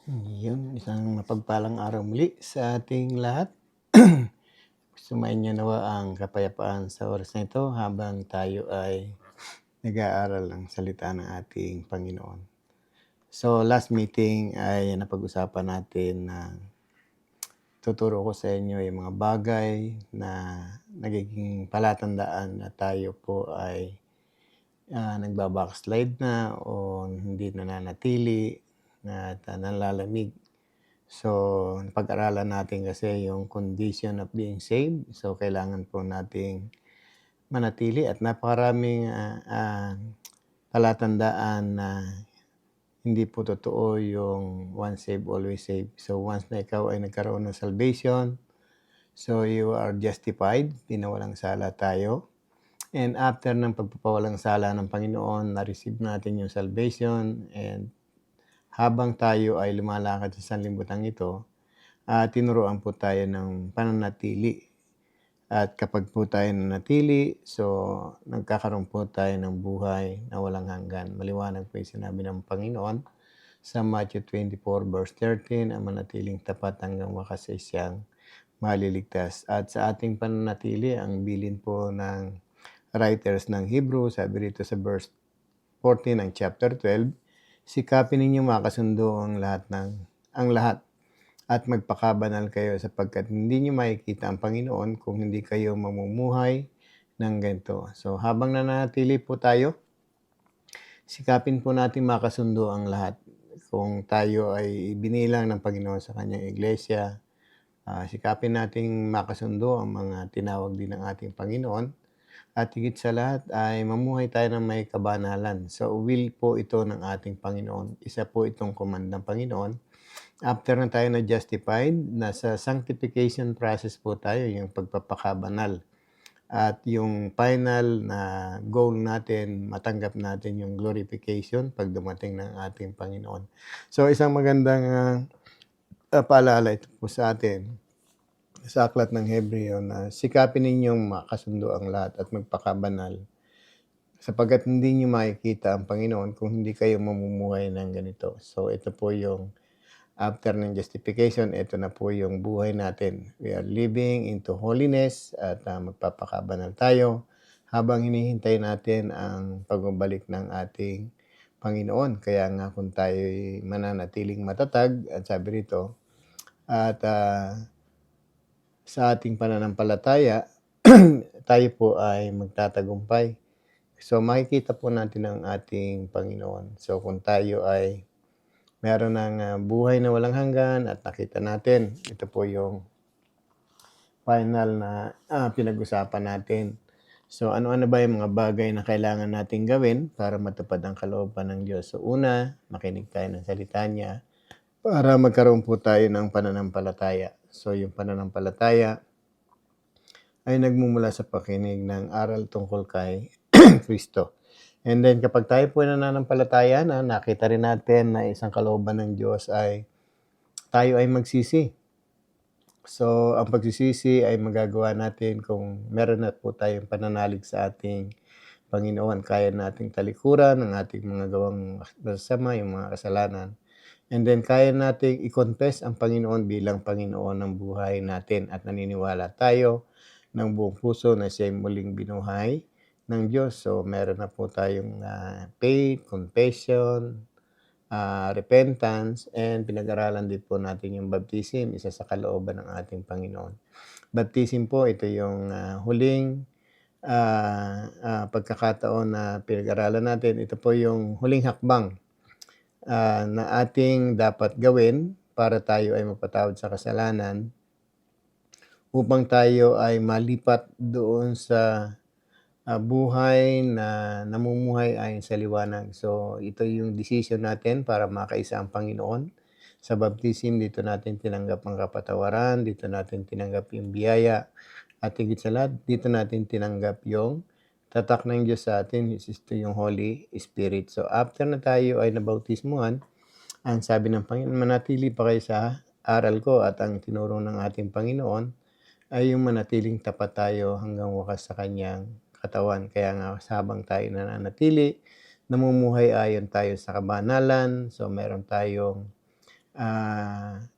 Isang mapagpalang araw muli sa ating lahat. Sumain niyo nawa ang kapayapaan sa oras na ito habang tayo ay nag-aaral ng salita ng ating Panginoon. So last meeting ay napag-usapan natin na tuturo ko sa inyo yung mga bagay na nagiging palatandaan na tayo po ay nagba-backslide na o hindi nananatili at nanlalamig. So, pag-aralan natin kasi yung condition of being saved. So, kailangan po nating manatili at napakaraming palatandaan na hindi po totoo yung once saved, always saved. So, once na ikaw ay nagkaroon ng salvation, so you are justified, pinawalang sala tayo. And after ng pagpapawalang sala ng Panginoon, na-receive natin yung salvation and habang tayo ay lumalakad sa sanlibutan ito, tinuruan po tayo ng pananatili. At kapag po tayo nanatili, so nagkakaroon po tayo ng buhay na walang hanggan. Maliwanag po yung sinabi ng Panginoon sa Matthew 24 verse 13, ang manatiling tapat hanggang wakas ay siyang maliligtas. At sa ating pananatili, ang bilin po ng writers ng Hebrew, sabi rito sa verse 14 ng chapter 12, sikapin ninyo makasundo ang lahat at magpakabanal kayo sapagkat hindi niyo makikita ang Panginoon kung hindi kayo mamumuhay ng ganito. So habang nananatili po tayo, sikapin po natin makasundo ang lahat. Kung tayo ay binilang ng Panginoon sa kanyang iglesia, sikapin nating makasundo ang mga tinawag din ng ating Panginoon. At higit sa lahat ay mamuhay tayo ng may kabanalan. So will po ito ng ating Panginoon. Isa po itong command ng Panginoon. After na tayo na justified, nasa sanctification process po tayo, yung pagpapakabanal. At yung final na goal natin, matanggap natin yung glorification pag dumating ng ating Panginoon. So isang magandang paalala ito po sa atin sa aklat ng Hebreo na sikapin ninyong makasundo ang lahat at magpakabanal sapagkat hindi niyo makikita ang Panginoon kung hindi kayo mamumuhay ng ganito. So ito po yung after ng justification, ito na po yung buhay natin. We are living into holiness at magpapakabanal tayo habang hinihintay natin ang pagbabalik ng ating Panginoon. Kaya nga kung tayo'y mananatiling matatag, at sabi rito, at sa ating pananampalataya, tayo po ay magtatagumpay. So makikita po natin ang ating Panginoon. So kung tayo ay meron ng buhay na walang hanggan at nakita natin, ito po yung final na pinag-usapan natin. So ano-ano ba yung mga bagay na kailangan natin gawin para matupad ang kalooban ng Diyos? So una, makinig tayo ng salita niya para magkaroon po tayo ng pananampalataya. So yung pananampalataya ay nagmumula sa pakinig ng aral tungkol kay Kristo. And then kapag tayo po nananampalataya na, nakita rin natin na isang kalooban ng Diyos ay tayo ay magsisi. So ang pagsisisi ay magagawa natin kung meron na po tayong pananalig sa ating Panginoon. Kaya nating talikuran ang ating mga gawang masasama, yung mga kasalanan. And then kaya nating i-confess ang Panginoon bilang Panginoon ng buhay natin at naniniwala tayo ng buong puso na siya'y muling binuhay ng Diyos. So meron na po tayong faith, confession, repentance, and pinag-aralan din po natin yung baptism, isa sa kalooban ng ating Panginoon. Baptism po, ito yung huling pagkakataon na pinag-aralan natin. Ito po yung huling hakbang na ating dapat gawin para tayo ay mapatawad sa kasalanan upang tayo ay malipat doon sa buhay na namumuhay ayon sa liwanag. So ito yung decision natin para makaisa ang Panginoon. Sa baptism, dito natin tinanggap ang kapatawaran, dito natin tinanggap yung biyaya, at higit sa lahat, dito natin tinanggap yung tatak ng Diyos sa atin, which is yung Holy Spirit. So after na tayo ay nabautismuhan, ang sabi ng Panginoon, manatili pa kayo sa aral ko, at ang tinuro ng ating Panginoon ay yung manatiling tapat tayo hanggang wakas sa kanyang katawan. Kaya nga habang tayo nananatili, namumuhay ayon tayo sa kabanalan. So meron tayong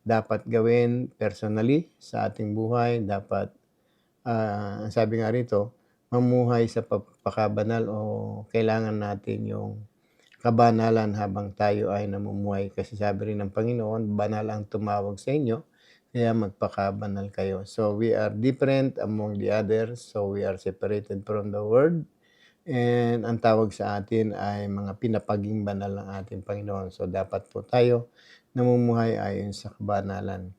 dapat gawin personally sa ating buhay. Dapat, ang sabi nga rito, mamuhay sa pagpapakabanal o kailangan natin yung kabanalan habang tayo ay namumuhay. Kasi sabi rin ng Panginoon, banal ang tumawag sa inyo, kaya magpakabanal kayo. So we are different among the others, so we are separated from the world. And ang tawag sa atin ay mga pinapaging banal ng ating Panginoon. So dapat po tayo namumuhay ayon sa kabanalan.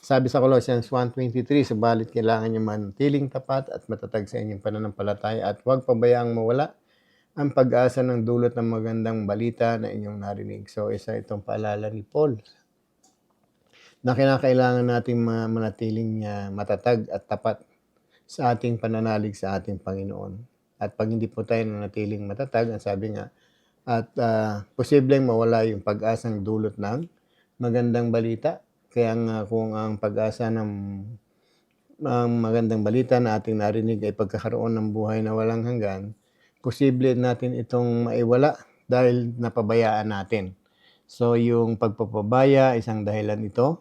Sabi sa Colossians 1:23, subalit kailangan niyo manatiling tapat at matatag sa inyong pananampalataya at huwag pabayaang mawala ang pag-asa ng dulot ng magandang balita na inyong narinig. So isa itong paalala ni Paul na kinakailangan nating manatiling matatag at tapat sa ating pananalig sa ating Panginoon. At pag hindi po tayo nanatiling matatag, ang sabi nga, at posibleng mawala yung pag-asang dulot ng magandang balita. Kaya nga kung ang pag-asa ng magandang balita na ating narinig ay pagkakaroon ng buhay na walang hanggan, posible natin itong maiwala dahil napabayaan natin. So yung pagpapabaya, isang dahilan ito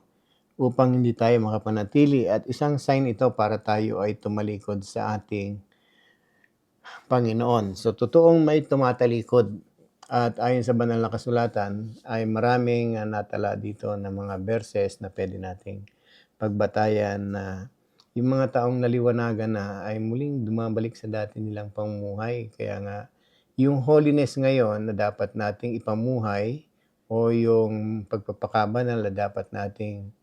upang hindi tayo makapanatili at isang sign ito para tayo ay tumalikod sa ating Panginoon. So totoong may tumatalikod at ayon sa banal na kasulatan ay maraming natala dito na mga verses na pwede nating pagbatayan na yung mga taong naliwanagan na ay muling dumabalik sa dati nilang pamumuhay. Kaya nga yung holiness ngayon na dapat nating ipamuhay o yung pagpapakabanal na dapat nating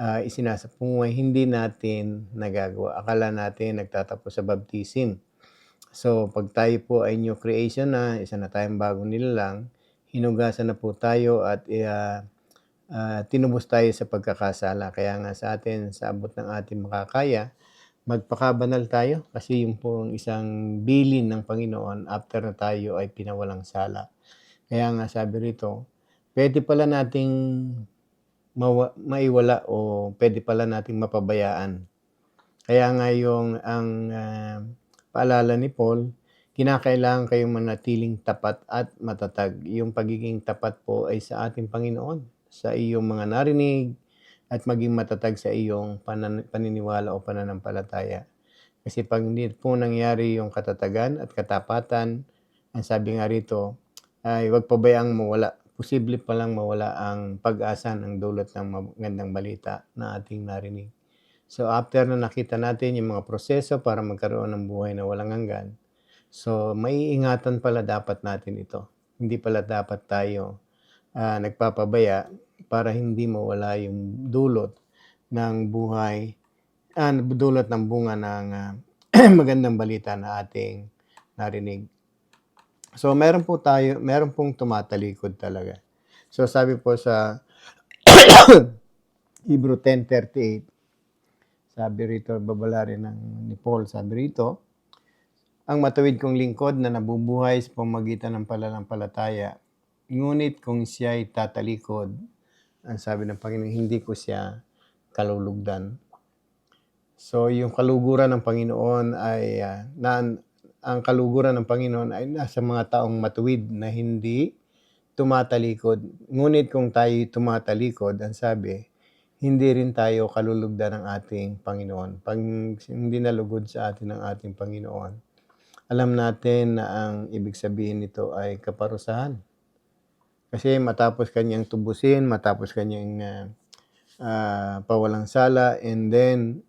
isinasapuhay, hindi natin nagagawa. Akala natin nagtatapos sa baptism. So, pag tayo po ay new creation na, isa na tayong bagong nilalang, hinugasan na po tayo at tinubos tayo sa pagkakasala. Kaya nga sa atin, sa abot ng ating makakaya, magpakabanal tayo kasi yung pong isang bilin ng Panginoon after na tayo ay pinawalang sala. Kaya nga sabi rito, pwede pala nating maiwala o pwede pala nating mapabayaan. Kaya nga yung ang paalala ni Paul, kinakailangan kayong manatiling tapat at matatag. Yung pagiging tapat po ay sa ating Panginoon, sa iyong mga narinig, at maging matatag sa iyong paniniwala o pananampalataya. Kasi pag hindi po nangyari yung katatagan at katapatan, ang sabi nga rito, ay huwag pabayaang mawala. Posible palang mawala ang pag-asa ng dulot ng magandang balita na ating narinig. So after na nakita natin yung mga proseso para magkaroon ng buhay na walang hanggan, so maiingatan pala dapat natin ito. Hindi pala dapat tayo nagpapabaya para hindi mawala yung dulot ng buhay, dulot ng bunga ng magandang balita na ating narinig. So meron pong tumatalikod talaga. So sabi po sa Hebrew 10:38, sabi rito, babala rin ni Paul, sabi rito, ang matuwid kong lingkod na nabubuhay sa pamamagitan ng pananampalataya, ngunit kung siya ay tatalikod, ang sabi ng Panginoon, hindi ko siya kalulugdan. So yung kaluguran ng Panginoon ay, ang kaluguran ng Panginoon ay nasa mga taong matuwid na hindi tumatalikod. Ngunit kung tayo tumatalikod, ang sabi, hindi rin tayo kalulugdan ng ating Panginoon. Pag hindi nalugod sa atin ng ating Panginoon, alam natin na ang ibig sabihin nito ay kaparusahan. Kasi matapos kanyang tubusin, matapos kanyang pawalang sala, and then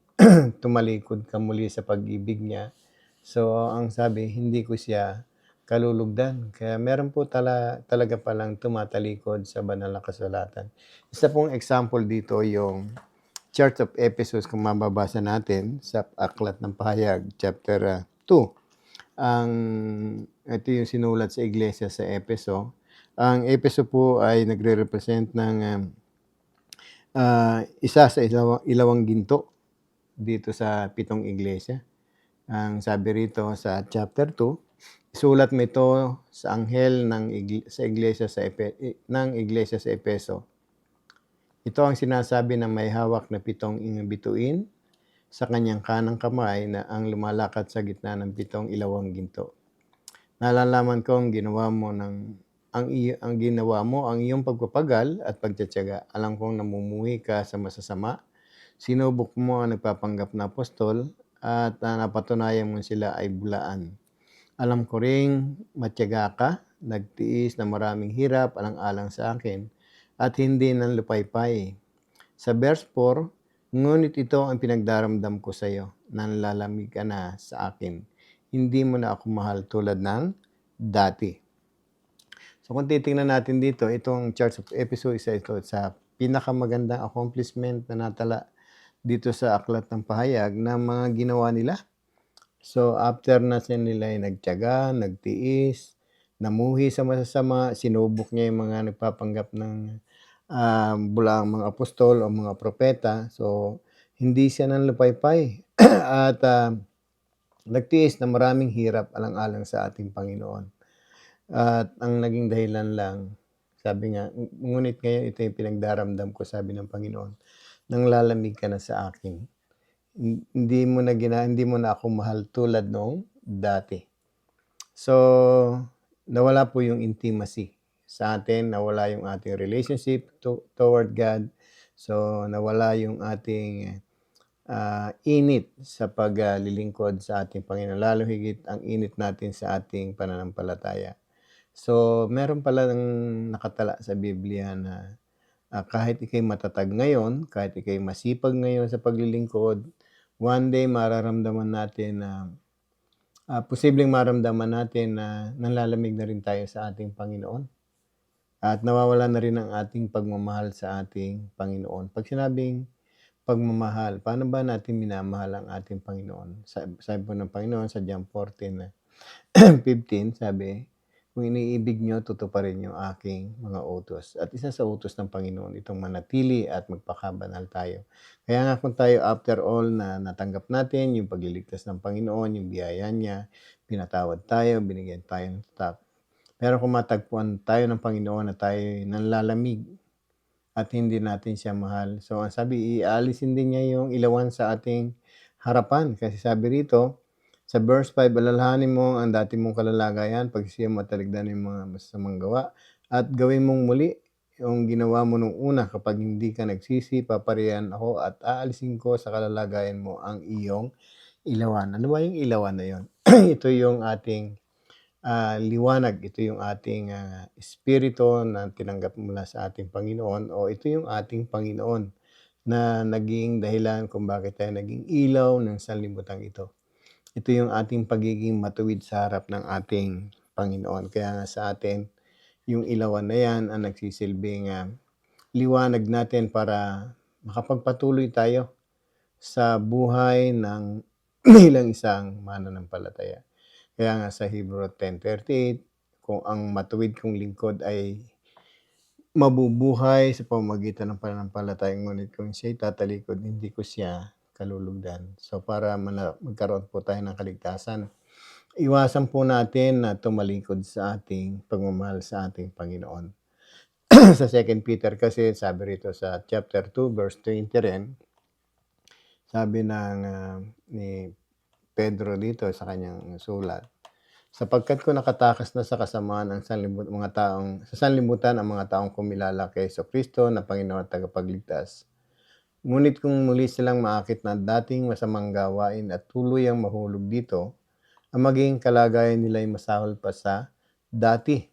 tumalikod ka muli sa pag-ibig niya. So, ang sabi, hindi ko siya kalulugdan. Kaya meron po talaga palang tumatalikod sa banal na kasulatan. Isa pong example dito yung Church of Ephesus, kung mababasa natin sa Aklat ng Pahayag, chapter 2. Ito yung sinulat sa iglesia sa Efeso. Ang Efeso po ay nagre-represent ng isa sa ilawang ginto dito sa 7 iglesia. Ang sabi rito sa chapter 2, isulat mo ito sa anghel sa iglesia ng iglesia sa Efeso. Ito ang sinasabi ng may hawak na 7 bituin sa kanyang kanang kamay na ang lumalakad sa gitna ng 7 ilawang ginto. Nalalaman kong ginawa mo ng ang ginawa mo, ang iyong pagpapagal at pagtitiyaga. Alam kong namumuhay ka sa masasama. Sinubok mo ang nagpapanggap na apostol at napatunayan mo sila ay bulaan. Alam ko ring matiyaga ka, nagtiis ng maraming hirap alang-alang sa akin at hindi ng lupaypay. Sa verse 4, ngunit ito ang pinagdaramdam ko sa iyo, nanlalamig ka na sa akin. Hindi mo na ako mahal tulad ng dati. So kung titingnan natin dito, itong Church of Ephesus, isa ito sa pinakamagandang accomplishment na natala dito sa Aklat ng Pahayag na mga ginawa nila. So after na nila ay nagtiyaga, nagtiis, namuhi sa masasama, sinubok niya yung mga nagpapanggap ng bulaang mga apostol o mga propeta. So hindi siya nanlupaypay at nagtiis na maraming hirap alang-alang sa ating Panginoon. At ang naging dahilan lang, sabi nga, ngunit ngayon ito yung pinagdaramdam ko, sabi ng Panginoon, nang lalamig ka na sa akin. Hindi mo na ako mahal tulad noong dati. So, nawala po yung intimacy sa atin, nawala yung ating relationship toward God. So, nawala yung ating init sa paglilingkod sa ating Panginoon, lalo higit ang init natin sa ating pananampalataya. So, meron pala nakatala sa Biblia na kahit ikay matatag ngayon, kahit ikay masipag ngayon sa paglilingkod, one day mararamdaman natin na posibleng maramdaman natin na nanlalamig na rin tayo sa ating Panginoon. At nawawala na rin ang ating pagmamahal sa ating Panginoon. Pag sinabing pagmamahal, paano ba natin minamahal ang ating Panginoon? Sabi po ng Panginoon sa John 14:15, sabi, kung iniibig nyo, tutuparin nyo aking mga utos. At isa sa utos ng Panginoon, itong manatili at magpakabanal tayo. Kaya nga kung tayo after all na natanggap natin yung pagliligtas ng Panginoon, yung biyaya niya, pinatawad tayo, binigyan tayo ng tatak. Pero kung matagpuan tayo ng Panginoon na tayo nanlalamig at hindi natin siya mahal, so ang sabi, ialisin din niya yung ilawan sa ating harapan. Kasi sabi rito, sa verse 5, alalahanin mo ang dati mong kalalagayan, pagsisiya mo at taligdan yung mga masasamang gawa, at gawin mong muli yung ginawa mo nung una. Kapag hindi ka nagsisi, paparihan ako at aalisin ko sa kalalagayan mo ang iyong ilawan. Ano ba yung ilawan na yun? Ito yung ating liwanag, ito yung ating espiritu na tinanggap mula sa ating Panginoon, o ito yung ating Panginoon na naging dahilan kung bakit tayo naging ilaw ng sanlibutan ito. Ito yung ating pagiging matuwid sa harap ng ating Panginoon. Kaya nga sa atin, yung ilawan na yan ang nagsisilbing liwanag natin para makapagpatuloy tayo sa buhay ng bilang isang mananampalataya. Kaya nga sa Hebrew 10:38, kung ang matuwid kong lingkod ay mabubuhay sa pamamagitan ng pananampalataya, ngunit kung siya'y tatalikod, hindi ko siya kalulugdan. So para magkaroon po tayo ng kaligtasan, iwasan po natin na tumalikod sa ating pagmamahal sa ating Panginoon. Sa 2 Peter kasi, sabi rito sa chapter 2, verse 20 rin, sabi ni Pedro dito sa kanyang sulat, sapagkat kung nakatakas na sa kasamaan sa sanlibutan ang mga taong kumilala kay Kristo na Panginoon at tagapagligtas, ngunit kung muli silang maakit na dating masamang gawain at tuluyang mahulog dito, ang magiging kalagayan nila ay masahol pa sa dati.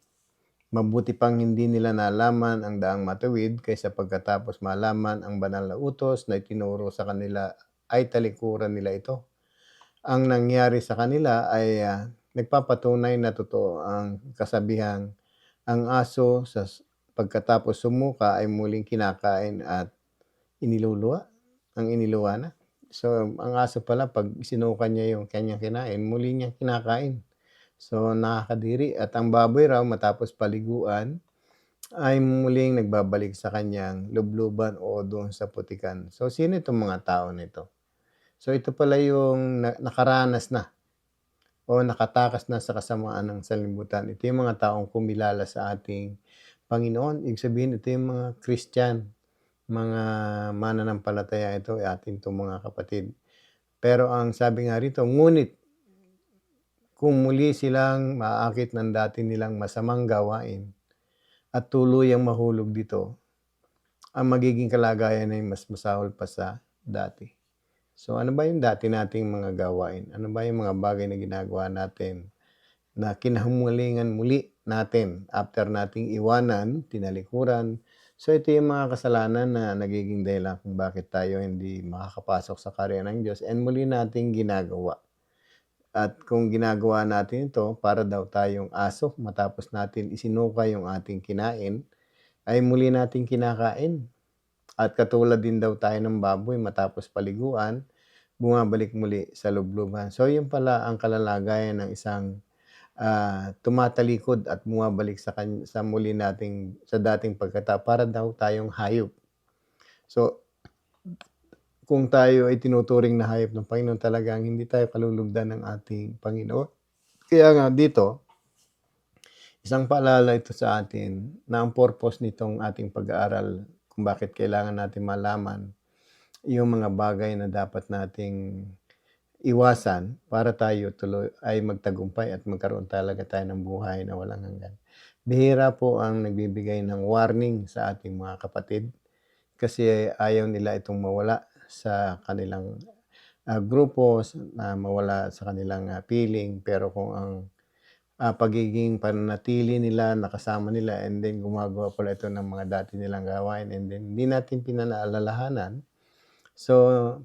Mabuti pang hindi nila nalaman ang daang matuwid kaysa pagkatapos malaman ang banal na utos na itinuro sa kanila ay talikuran nila ito. Ang nangyari sa kanila ay nagpapatunay na totoo ang kasabihang, ang aso sa pagkatapos sumuka ay muling kinakain at iniluluwa, ang iniluwa na. So, ang aso pala, pag sinuka niya yung kanyang kinain, muli niya kinakain. So, nakakadiri. At ang baboy raw, matapos paliguan, ay muling nagbabalik sa kanyang lubluban o doon sa putikan. So, sino itong mga tao nito? So, ito pala yung nakaranas na o nakatakas na sa kasamaan ng sanlibutan. Ito yung mga taong kumilala sa ating Panginoon. Ibig sabihin, ito yung mga Christian, mga mananampalataya, ito ating itong mga kapatid. Pero ang sabi nga rito, ngunit kung muli silang maaakit ng dati nilang masamang gawain, at tuluyang mahulog dito, ang magiging kalagayan ay mas masahol pa sa dati. So, ano ba yung dati nating mga gawain? Ano ba yung mga bagay na ginagawa natin na kinahumalingan muli natin after nating iwanan, tinalikuran? So, ito yung mga kasalanan na nagiging dahilan kung bakit tayo hindi makakapasok sa karya ng Diyos and muli nating ginagawa. At kung ginagawa natin ito para daw tayong aso matapos natin isinuka yung ating kinain, ay muli nating kinakain. At katulad din daw tayo ng baboy matapos paliguan, bumabalik muli sa lubluban. So, yun pala ang kalalagayan ng isang tumatalikod at bumabalik sa muli nating sa dating pagkatao para daw tayong hayop. So, kung tayo ay tinuturing na hayop ng Panginoon, talagang hindi tayo kalulugdan ng ating Panginoon. Kaya nga dito, isang paalala ito sa atin na ang purpose nitong ating pag-aaral kung bakit kailangan natin malaman yung mga bagay na dapat nating iwasan para tayo tuloy ay magtagumpay at magkaroon talaga tayo ng buhay na walang hanggan. Bihira po ang nagbibigay ng warning sa ating mga kapatid kasi ayaw nila itong mawala sa kanilang grupo, na mawala sa kanilang piling. Pero kung ang pagiging pananatili nila, nakasama nila, and then gumagawa pala ito ng mga dati nilang gawain, and then hindi natin pinanaalalahanan, so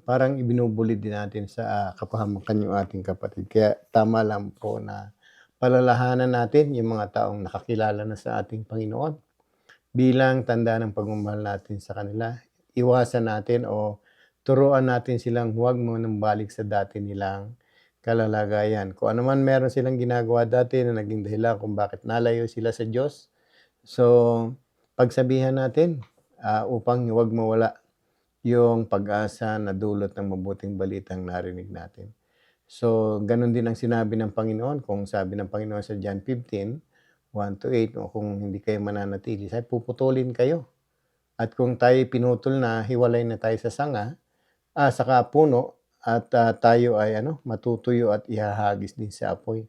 parang ibinubuli din natin sa kapahamakan yung ating kapatid. Kaya tama lang po na palalahanan natin yung mga taong nakakilala na sa ating Panginoon bilang tanda ng pagmamahal natin sa kanila. Iwasan natin o turuan natin silang huwag munang balik sa dati nilang kalalagayan. Kung ano man meron silang ginagawa dati na naging dahilan kung bakit nalayo sila sa Diyos, so pagsabihan natin upang huwag mawala yung pag-asa na dulot ng mabuting balitang narinig natin. So, ganun din ang sinabi ng Panginoon. Kung sabi ng Panginoon sa John 15:1-8, o kung hindi kayo mananatili, sabi, puputulin kayo. At kung tayo pinutol na, hiwalay na tayo sa saka puno, at tayo ay matutuyo at ihahagis din sa apoy.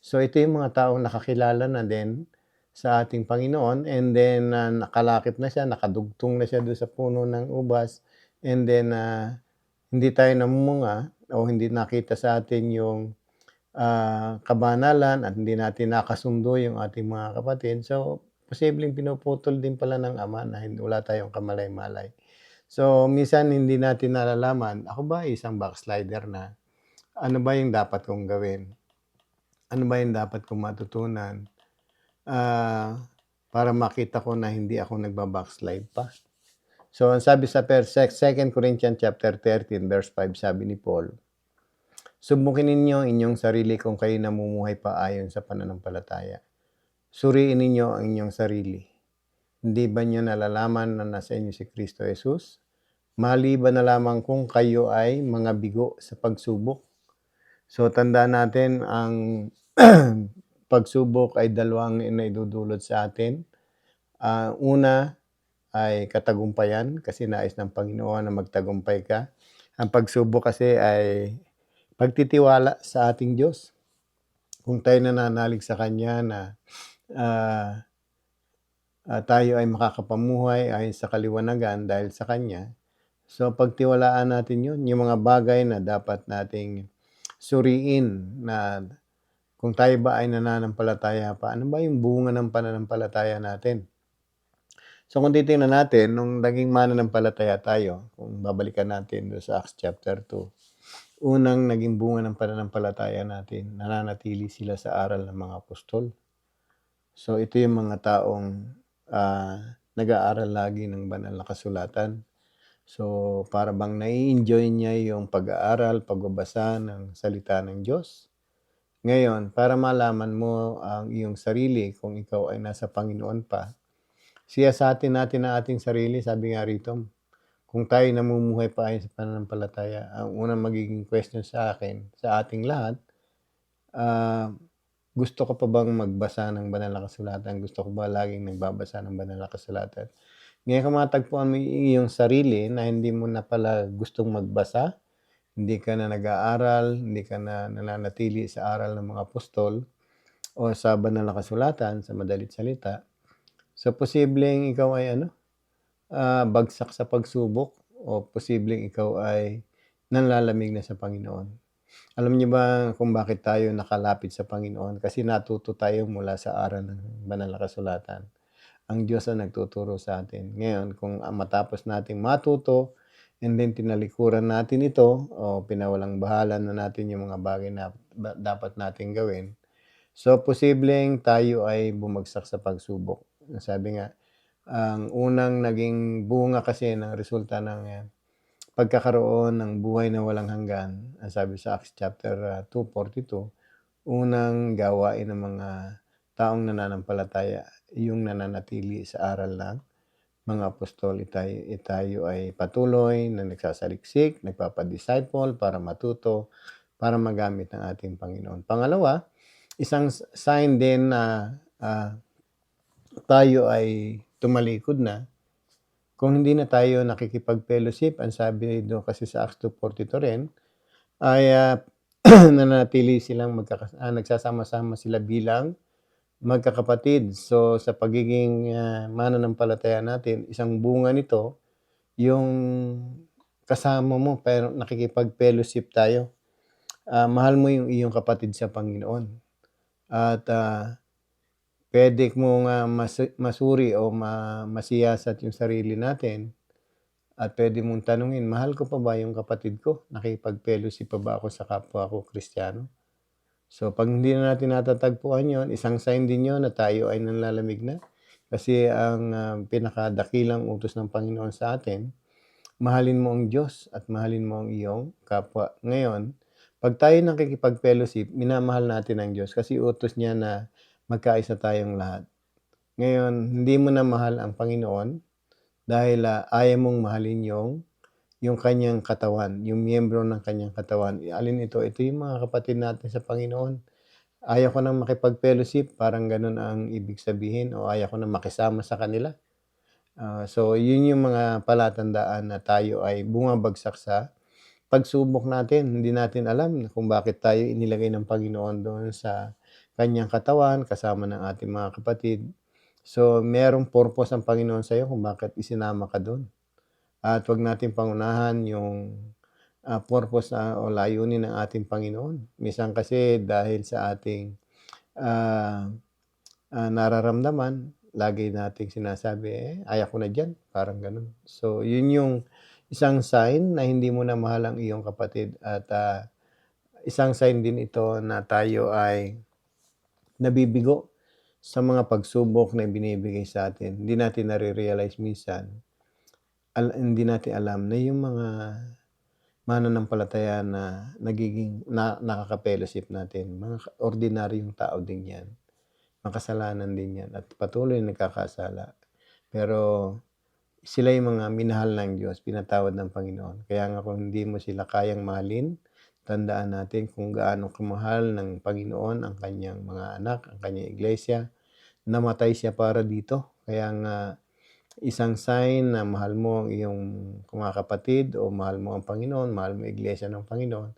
So, ito yung mga taong nakakilala na din sa ating Panginoon, and then nakalakip na siya, nakadugtong na siya doon sa puno ng ubas, and then hindi tayo namumunga o hindi nakita sa atin yung kabanalan at hindi natin nakasundo yung ating mga kapatid. So, posibleng pinuputol din pala ng Ama na wala tayong kamalay-malay. So, minsan hindi natin nalalaman, ako ba isang backslider na? Ano ba yung dapat kong gawin? Ano ba yung dapat kong matutunan para makita ko na hindi ako nagba-backslide pa? So, ang sabi sa 2 Corinthians chapter 13, verse 5, sabi ni Paul, subukin ninyo ang inyong sarili kung kayo namumuhay pa ayon sa pananampalataya. Suriin ninyo ang inyong sarili. Hindi ba niyo nalalaman na nasa inyo si Kristo Jesus? Maliban na lamang kung kayo ay mga bigo sa pagsubok. So, tandaan natin ang pagsubok ay dalawang naidudulot sa atin. Una ay katagumpayan kasi nais ng Panginoon na magtagumpay ka. Ang pagsubok kasi ay pagtitiwala sa ating Diyos. Kung tayo nananalig sa Kanya na tayo ay makakapamuhay ayon sa kaliwanagan dahil sa Kanya, so pagtiwalaan natin yun, yung mga bagay na dapat nating suriin na kung tayo ba ay nananampalataya pa, ano ba yung bunga ng pananampalataya natin? So kung titingnan natin, nung naging mananampalataya tayo, kung babalikan natin doon sa Acts chapter 2, unang naging bunga ng pananampalataya natin, nananatili sila sa aral ng mga apostol. So ito yung mga taong nag-aaral lagi ng banal na kasulatan. So para bang nai-enjoy niya yung pag-aaral, pagbabasa ng salita ng Diyos. Ngayon, para malaman mo ang iyong sarili kung ikaw ay nasa Panginoon pa, siyasatin natin ang ating sarili. Sabi nga rito, kung tayo namumuhay pa ayon sa pananampalataya, ang unang magiging question sa akin, sa ating lahat, gusto ko pa bang magbasa ng banal na kasulatan? Gusto ko ba laging nagbabasa ng banal na kasulatan? Ngayon kung matagpuan mo yung iyong sarili na hindi mo na pala gustong magbasa, hindi ka na nag-aaral, hindi ka na nananatili sa aral ng mga apostol o sa banal na kasulatan, sa madalit salita, So, posibleng ikaw ay bagsak sa pagsubok o posibleng ikaw ay nanlalamig na sa Panginoon. Alam niyo ba kung bakit tayo nakalapit sa Panginoon? Kasi natuto tayo mula sa aral ng banal na kasulatan. Ang Diyos ang nagtuturo sa atin. Ngayon kung matapos nating matuto and then tinalikuran natin ito o pinawalang-bahala na natin yung mga bagay na dapat nating gawin, so posibleng tayo ay bumagsak sa pagsubok. Sabi nga, ang unang naging bunga kasi ng resulta ng pagkakaroon ng buhay na walang hanggan, ang sabi sa Acts chapter 2:42, unang gawain ng mga taong nananampalataya yung nananatili sa aral ng mga apostol. Tayo ay patuloy na nagsasaliksik, nagpapa-disciple para matuto, para magamit ng ating Panginoon. Pangalawa, isang sign din na tayo ay tumalikod na, kung hindi na tayo nakikipag-fellowship, ang sabi doon kasi sa Acts 2:42 rin, ay nananatili silang nagsasama-sama sila bilang magkakapatid. So, sa pagiging mananampalataya natin, isang bunga nito, yung kasama mo pero nakikipag-fellowship tayo. Mahal mo yung iyong kapatid sa Panginoon. At puwede mong masuri o masiyasat yung sarili natin at puwede mong tanungin, mahal ko pa ba yung kapatid ko? Nakikipag-fellowship pa ba ako sa kapwa ko Kristiyano? So, 'pag hindi na natin natatagpuan 'yon, isang sign din 'yon na tayo ay nanlalamig na. Kasi ang pinakadakilang utos ng Panginoon sa atin, mahalin mo ang Diyos at mahalin mo ang iyong kapwa. Ngayon, 'pag tayo nakikipag-fellowship, minamahal natin ang Diyos kasi utos niya na magkaisa tayong lahat. Ngayon, hindi mo na mahal ang Panginoon dahil ayaw mong mahalin yung kanyang katawan, yung miyembro ng kanyang katawan. Alin ito? Ito yung mga kapatid natin sa Panginoon. Ayaw ko ng makipag-fellowship, parang gano'n ang ibig sabihin, o ayaw ko ng makisama sa kanila. So, yun yung mga palatandaan na tayo ay bumabagsak sa pagsubok natin. Hindi natin alam kung bakit tayo inilagay ng Panginoon doon sa kanyang katawan, kasama ng ating mga kapatid. So, merong purpose ang Panginoon sa'yo kung bakit isinama ka doon. At wag nating pangunahan yung purpose o layunin ng ating Panginoon. Minsan kasi dahil sa ating nararamdaman, lagi nating sinasabi, ayaw ko na diyan, parang gano'n. So, yun yung isang sign na hindi mo na mahal ang iyong kapatid at isang sign din ito na tayo ay nabibigo sa mga pagsubok na binibigay sa atin. Hindi natin nare-realize minsan, hindi natin alam na yung mga mananampalataya na nagiging nakaka-fellowship natin, mga ordinaryong tao din 'yan. Makasalanan din 'yan at patuloy na nagkakasala. Pero sila yung mga minahal ng Diyos, pinatawad ng Panginoon. Kaya nga kung hindi mo sila kayang mahalin, tandaan natin kung gaano kamahal ng Panginoon ang kanyang mga anak, ang kanyang iglesia. Namatay siya para dito. Kaya nga isang sign na mahal mo ang iyong mga kapatid o mahal mo ang Panginoon, mahal mo ang iglesia ng Panginoon,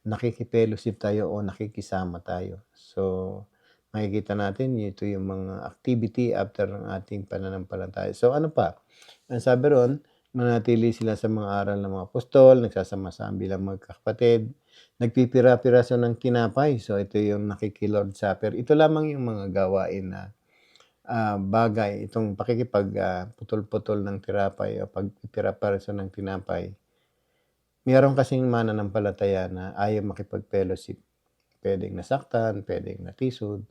nakikipellowship tayo o nakikisama tayo. So, makikita natin ito yung mga activity after ng ating pananampalataya. So, ano pa? Ang sabi ron, manatili sila sa mga aral ng mga apostol, nagsasama-sama bilang magkakapatid, nagpipira-piraso ng tinapay. So, ito yung nakiki-Lord Supper. Ito lamang yung mga gawain na bagay, itong putol-putol ng tinapay o pagpipira-piraso ng tinapay. Meron kasing mananampalataya na ayaw makipag-fellowship. Puwedeng nasaktan, puwedeng natisod.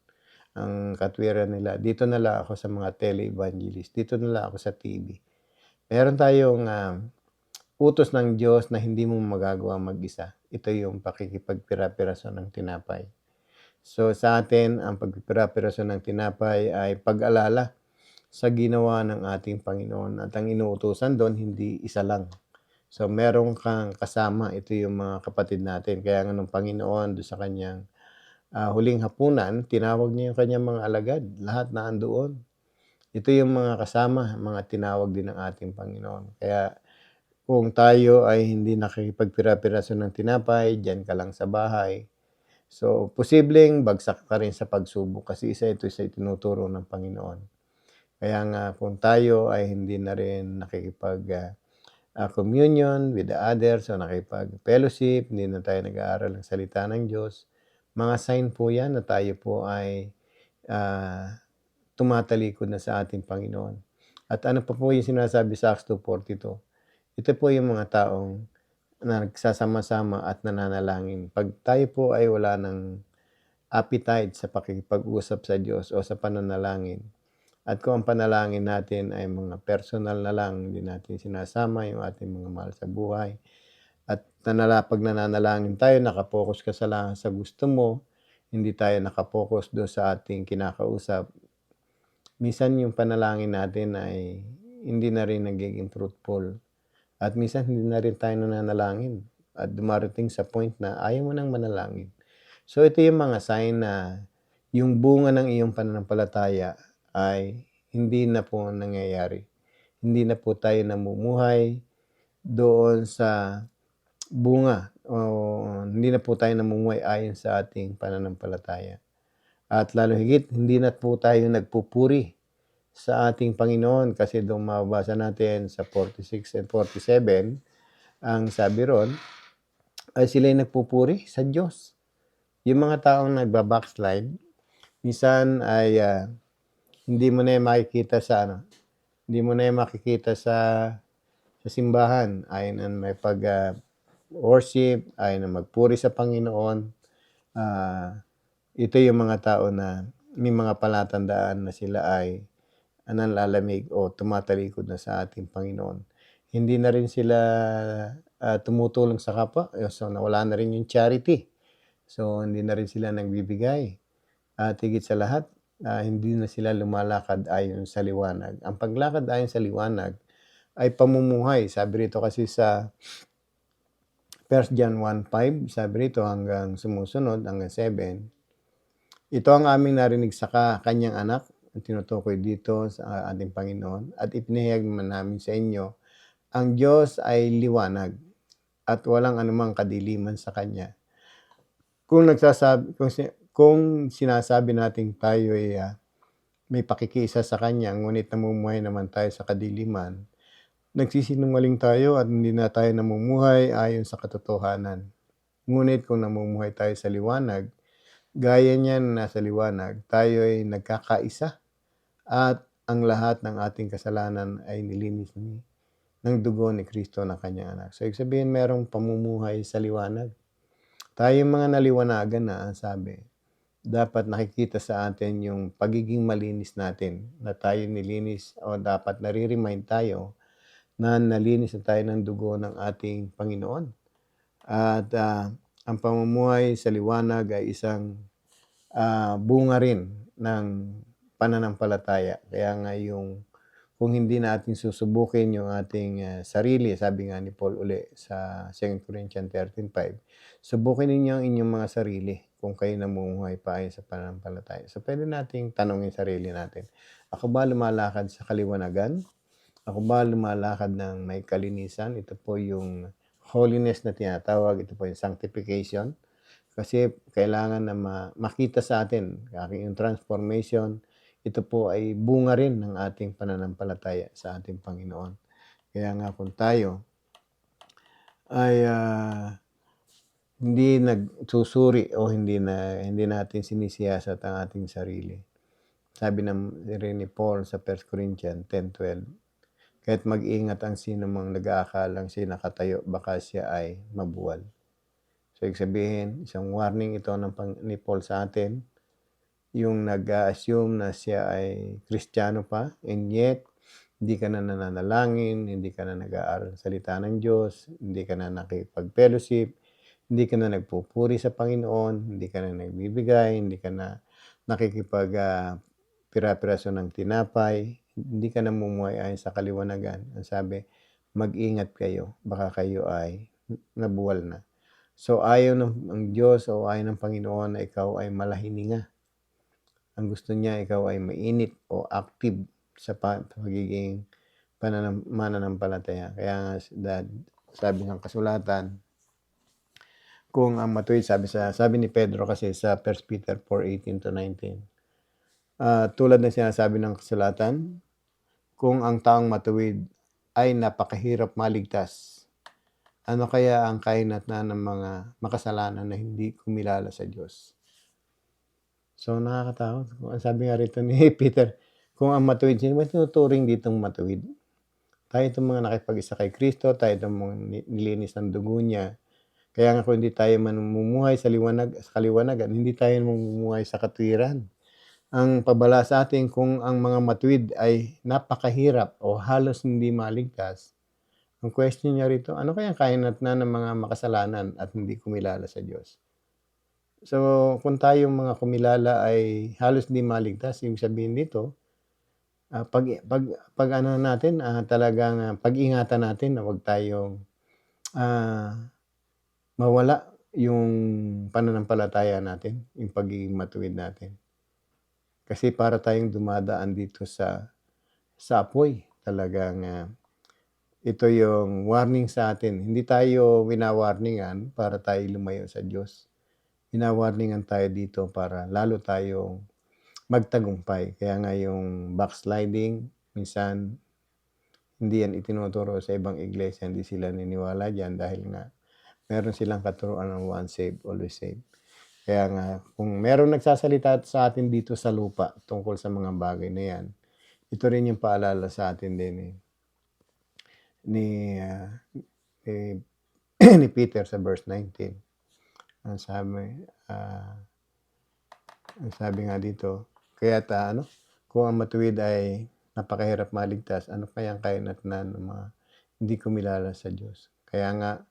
Ang katwiran nila, dito na lang ako sa mga tele-evangelist, dito na lang ako sa TV. Meron tayong utos ng Diyos na hindi mo magagawa mag-isa. Ito yung pakikipagpira-piraso ng tinapay. So, sa atin, ang pagpipira-piraso ng tinapay ay pag-alala sa ginawa ng ating Panginoon at ang inuutusan doon hindi isa lang. So, meron kang kasama, ito yung mga kapatid natin. Kaya nga nung Panginoon doon sa kanyang huling hapunan, tinawag niya yung kanyang mga alagad, lahat na andoon. Ito yung mga kasama, mga tinawag din ng ating Panginoon. Kaya kung tayo ay hindi nakikipagpira-piraso ng tinapay, diyan ka lang sa bahay, so posibleng bagsak ka rin sa pagsubok kasi isa ito sa itinuturo ng Panginoon. Kaya nga kung tayo ay hindi na rin communion with the others o nakipag-fellowship, hindi na tayo nag-aaral ng salita ng Diyos, mga sign po yan na tayo po ay ah, tumatalikod na sa ating Panginoon. At ano pa po yung sinasabi sa Acts 2:42? Ito po yung mga taong na nagsasama-sama at nananalangin. 'Pag tayo po ay wala ng appetite sa pakikipag-usap sa Diyos o sa pananalangin, at kung ang panalangin natin ay mga personal na lang, hindi natin sinasama yung ating mga mahal sa buhay, at 'pag nananalangin tayo, naka-focus ka sa gusto mo, hindi tayo naka-focus do'n sa ating kinakausap, minsan yung panalangin natin ay hindi na rin nagiging fruitful. At minsan hindi na rin tayo nananalangin at dumarating sa point na ayaw mo ng manalangin. So ito yung mga sign na yung bunga ng iyong pananampalataya ay hindi na po nangyayari. Hindi na po tayo namumuhay doon sa bunga o hindi na po tayo namumuhay ayon sa ating pananampalataya. At lalo higit, hindi na po tayo nagpupuri sa ating Panginoon kasi doon mababasa natin sa 46 and 47, ang sabi ron ay sila'y nagpupuri sa Diyos. Yung mga taong nagba-backslide, minsan ay hindi mo na yan makikita sa hindi mo na yan makikita sa simbahan. Ayaw na may worship, ayaw na magpuri sa Panginoon. Ito yung mga tao na may mga palatandaan na sila ay nanlalamig o tumatalikod na sa ating Panginoon. Hindi na rin sila tumutulong sa kapwa, so nawala na rin yung charity. So hindi na rin sila nagbibigay. At higit sa lahat, hindi na sila lumalakad ayon sa liwanag. Ang paglakad ayon sa liwanag ay pamumuhay. Sabi rito kasi sa 1 John 1:5, sabi rito hanggang sumusunod, hanggang 7, ito ang aming narinig sa kanyang anak, ang tinutukoy dito sa ating Panginoon, at ipinahayag naman namin sa inyo, ang Diyos ay liwanag at walang anumang kadiliman sa Kanya. Kung sinasabi natin tayo ay may pakikiisa sa Kanya, ngunit namumuhay naman tayo sa kadiliman, nagsisinungaling tayo at hindi na tayo namumuhay ayon sa katotohanan. Ngunit kung namumuhay tayo sa liwanag, gaya niyan na nasa liwanag, tayo ay nagkakaisa at ang lahat ng ating kasalanan ay nilinis ng dugo ni Kristo na kanyang anak. So, ibig sabihin merong pamumuhay sa liwanag. Tayong mga naliwanagan na, ang sabi, dapat nakikita sa atin yung pagiging malinis natin, na tayo nilinis o dapat nare-remind tayo na nalinis na tayo ng dugo ng ating Panginoon. At ang pamumuhay sa liwanag ay isang bunga rin ng pananampalataya. Kaya nga kung hindi natin susubukin yung ating sarili, sabi nga ni Paul uli sa 2 Corinthians 13:5, subukin ninyo ang inyong mga sarili kung kayo namumuhay pa ayon sa pananampalataya. So pwede nating tanongin sarili natin, ako ba lumalakad sa kaliwanagan? Ako ba lumalakad ng may kalinisan? Ito po yung holiness na tinatawag, ito po yung sanctification. Kasi kailangan na makita sa atin yung transformation. Ito po ay bunga rin ng ating pananampalataya sa ating Panginoon. Kaya nga kung tayo ay hindi nagsusuri o hindi natin sinisiyasat ang ating sarili. Sabi rin ni Paul sa 1 Corinthians 10:12, kahit mag-ingat ang sino mang nag-aakalang siya nakatayo, baka siya ay mabuwal. So, ibig sabihin, isang warning ito ni Paul sa atin, yung nag-assume na siya ay Kristiyano pa, and yet, hindi ka na nananalangin, hindi ka na nag-aaral salita ng Diyos, hindi ka na nakipag-fellowship, hindi ka na nagpupuri sa Panginoon, hindi ka na nagbibigay, hindi ka na pira-piraso ng tinapay, hindi ka na mumuhay ayon sa kaliwanagan. Ang sabi, mag-ingat kayo, baka kayo ay nabuwal na. So, ayaw ng Diyos o ayaw ng Panginoon na ikaw ay malahininga. Ang gusto niya, ikaw ay mainit o active sa pagiging mananampalataya. Kaya nga, sabi ng kasulatan, kung ang matuwid, sabi ni Pedro kasi sa 1 Peter 4:18-19, tulad ng sinasabi ng kasulatan, kung ang taong matuwid ay napakahirap maligtas, ano kaya ang kahinatnan ng mga makasalanan na hindi kumilala sa Diyos? So, nakakatakot. Ang sabi nga rito ni Peter, kung ang matuwid, sino ba tinuturing ditong matuwid? Tayo itong mga nakipag-isa kay Kristo, tayo itong mga nilinis ng dugo niya. Kaya nga kung hindi tayo mamumuhay sa kaliwanagan, hindi tayo mamumuhay sa katwiran. Ang pabala sa atin kung ang mga matuwid ay napakahirap o halos hindi maligtas, ang question niya rito, ano kaya ang kahinatnan ng mga makasalanan at hindi kumilala sa Diyos? So, kung tayong mga kumilala ay halos hindi maligtas, ibig sabihin dito, pag ano natin, talagang pag-ingatan natin na huwag tayong ah, mawala yung pananampalataya natin, yung pagiging matuwid natin. Kasi para tayong dumadaan dito sa apoy. Talagang ito yung warning sa atin. Hindi tayo wina-warningan para tayo lumayo sa Diyos. Wina-warningan tayo dito para lalo tayong magtagumpay. Kaya nga yung backsliding, minsan hindi yan itinuturo sa ibang iglesia, hindi sila niniwala diyan dahil nga meron silang katuruan ng once saved, always saved. Kaya nga, kung meron nagsasalita sa atin dito sa lupa tungkol sa mga bagay na yan, ito rin yung paalala sa atin din ni, ni, ni Peter sa verse 19. Ang sabi nga dito, kaya kung ang matuwid ay napakahirap maligtas, ano kaya ang kahinatnan ng mga hindi kumilala sa Diyos? Kaya nga,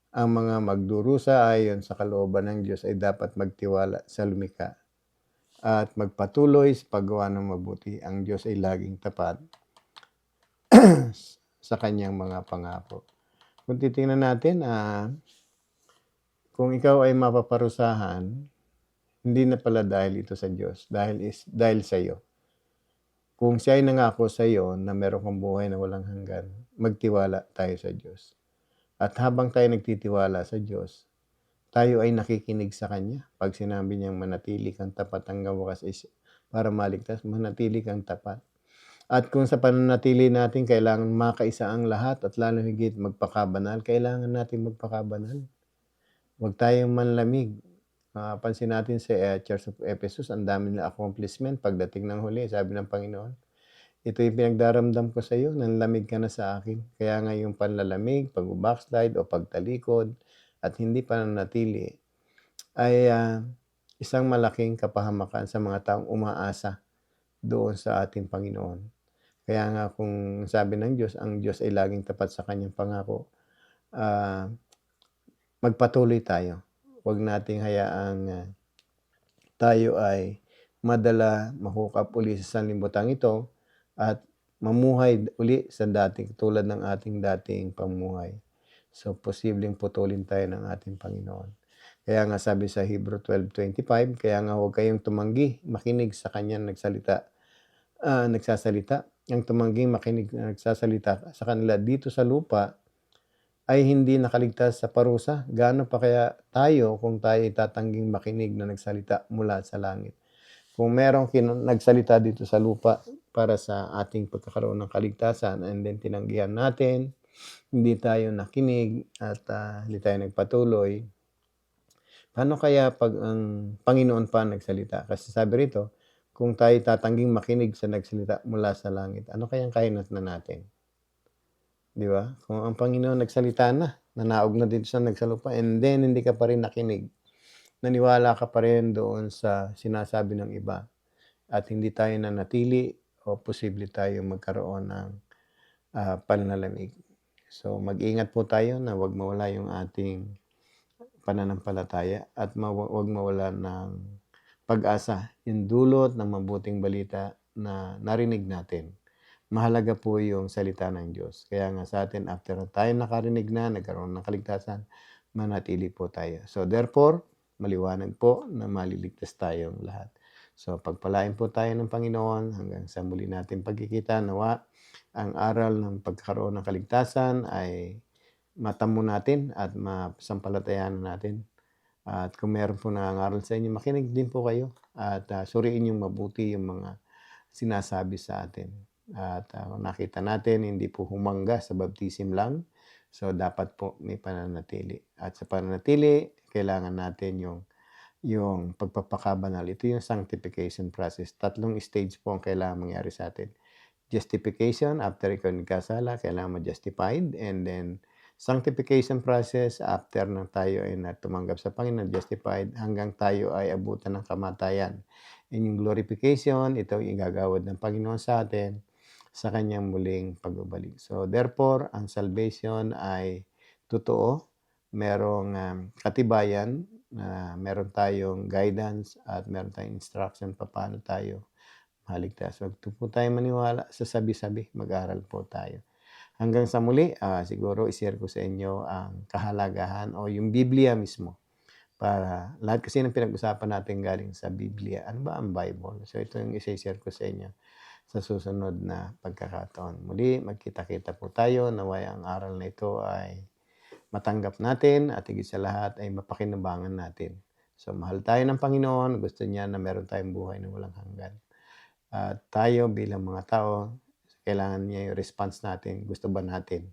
ang mga magdurusa ayon sa kalooban ng Diyos ay dapat magtiwala sa lumikha at magpatuloy sa paggawa ng mabuti. Ang Diyos ay laging tapat sa kanyang mga pangako. Kung titingnan natin, kung ikaw ay mapaparusahan, hindi na pala dahil ito sa Diyos, dahil sa iyo. Kung siya ay nangako sa iyo na meron kang buhay na walang hanggan, magtiwala tayo sa Diyos. At habang tayo nagtitiwala sa Diyos, tayo ay nakikinig sa Kanya. Pag sinabi niyang manatili kang tapat hanggang wakas para maligtas, manatili kang tapat. At kung sa pananatili natin kailangan makaisa ang lahat at lalo higit magpakabanal, kailangan natin magpakabanal. Huwag tayong manlamig. Pansin natin sa Church of Ephesus, ang dami na accomplishment pagdating ng huli, sabi ng Panginoon. Ito yung pinagdaramdam ko sa iyo, nanlamig ka na sa akin. Kaya nga yung panlalamig, pag-backslide o pagtalikod at hindi pananatili ay isang malaking kapahamakan sa mga taong umaasa doon sa ating Panginoon. Kaya nga kung sabi ng Diyos, ang Diyos ay laging tapat sa kanyang pangako, magpatuloy tayo. Huwag nating hayaang tayo ay madala, mahukap uli sa sanlibutan ito at mamuhay uli sa tulad ng ating dating pamuhay. So, posibleng putulin tayo ng ating Panginoon. Kaya nga sabi sa Hebrew 12:25, kaya nga huwag kayong tumanggi, makinig sa kanyang nagsasalita. Ang tumangging makinig na nagsasalita sa kanila dito sa lupa ay hindi nakaligtas sa parusa. Gaano pa kaya tayo kung tayo tatangging makinig na nagsalita mula sa langit? Kung merong nagsalita dito sa lupa para sa ating pagkakaroon ng kaligtasan and then tinanggihan natin, hindi tayo nakinig at hindi tayo nagpatuloy, paano kaya pag ang Panginoon pa nagsalita? Kasi sabi rito, kung tayo tatangging makinig sa nagsalita mula sa langit, ano kayang kahinatnan natin? Di ba? Kung ang Panginoon nagsalita na, nanaog na din siya nagsalupa, and then hindi ka pa rin nakinig, naniwala ka pa rin doon sa sinasabi ng iba, at hindi tayo nanatili o posible tayo magkaroon ng panlalamig. So, mag-ingat po tayo na huwag mawala yung ating pananampalataya at huwag mawala ng pag-asa, yung dulot ng mabuting balita na narinig natin. Mahalaga po yung salita ng Diyos. Kaya nga sa atin, after tayo nakarinig na, nagkaroon ng kaligtasan, manatili po tayo. So therefore, maliwanag po na maliligtas tayong lahat. So pagpalain po tayo ng Panginoon hanggang sa muli natin pagkikita. Nawa ang aral ng pagkaroon ng kaligtasan ay matamo natin at masampalatayanan natin. At kung meron po nangangaral sa inyo, makinig din po kayo at suriin yung mabuti yung mga sinasabi sa atin. At, kung nakita natin hindi po humangga sa baptism lang, so dapat po may pananatili. At sa pananatili, kailangan natin yung pagpapakabanal. Ito yung sanctification process. 3 stage po ang kailangang mangyari sa atin. Justification, after ikaw nagkasala, kailangan ma-justified. And then, sanctification process, after na tayo ay tumanggap sa Panginoon, justified, hanggang tayo ay abutan ng kamatayan. And yung glorification, ito yung igagawad ng Panginoon sa atin sa kanyang muling pagbabalik. So, therefore, ang salvation ay totoo. Merong katibayan na meron tayong guidance at meron tayong instruction paano tayo maligtas. Huwag po tayo maniwala sa sabi-sabi, mag-aral po tayo. Hanggang sa muli, siguro i-share ko sa inyo ang kahalagahan o yung Biblia mismo. Para lahat kasi ng pinag-usapan natin galing sa Biblia. Ano ba ang Bible? So ito yung i-share ko sa inyo sa susunod na pagkakataon. Muli, magkita-kita po tayo. Naway ang aral na ito ay matanggap natin at higit sa lahat ay mapakinabangan natin. So mahal tayo ng Panginoon. Gusto niya na meron tayong buhay na walang hanggan. At tayo bilang mga tao, kailangan niya yung response natin. Gusto ba natin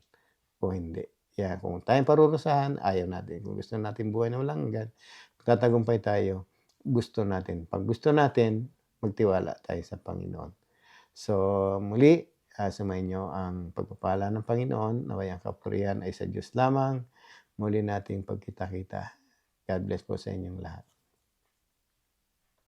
o hindi? Kaya kung tayong parurusahan, ayaw natin. Kung gusto natin buhay na walang hanggan, magtatagumpay tayo, gusto natin. Pag gusto natin, magtiwala tayo sa Panginoon. So muli, sumayin niyo ang pagpapala ng Panginoon. Naway ang kapurihan ay sa Diyos lamang. Muli nating pagkita-kita. God bless po sa inyong lahat.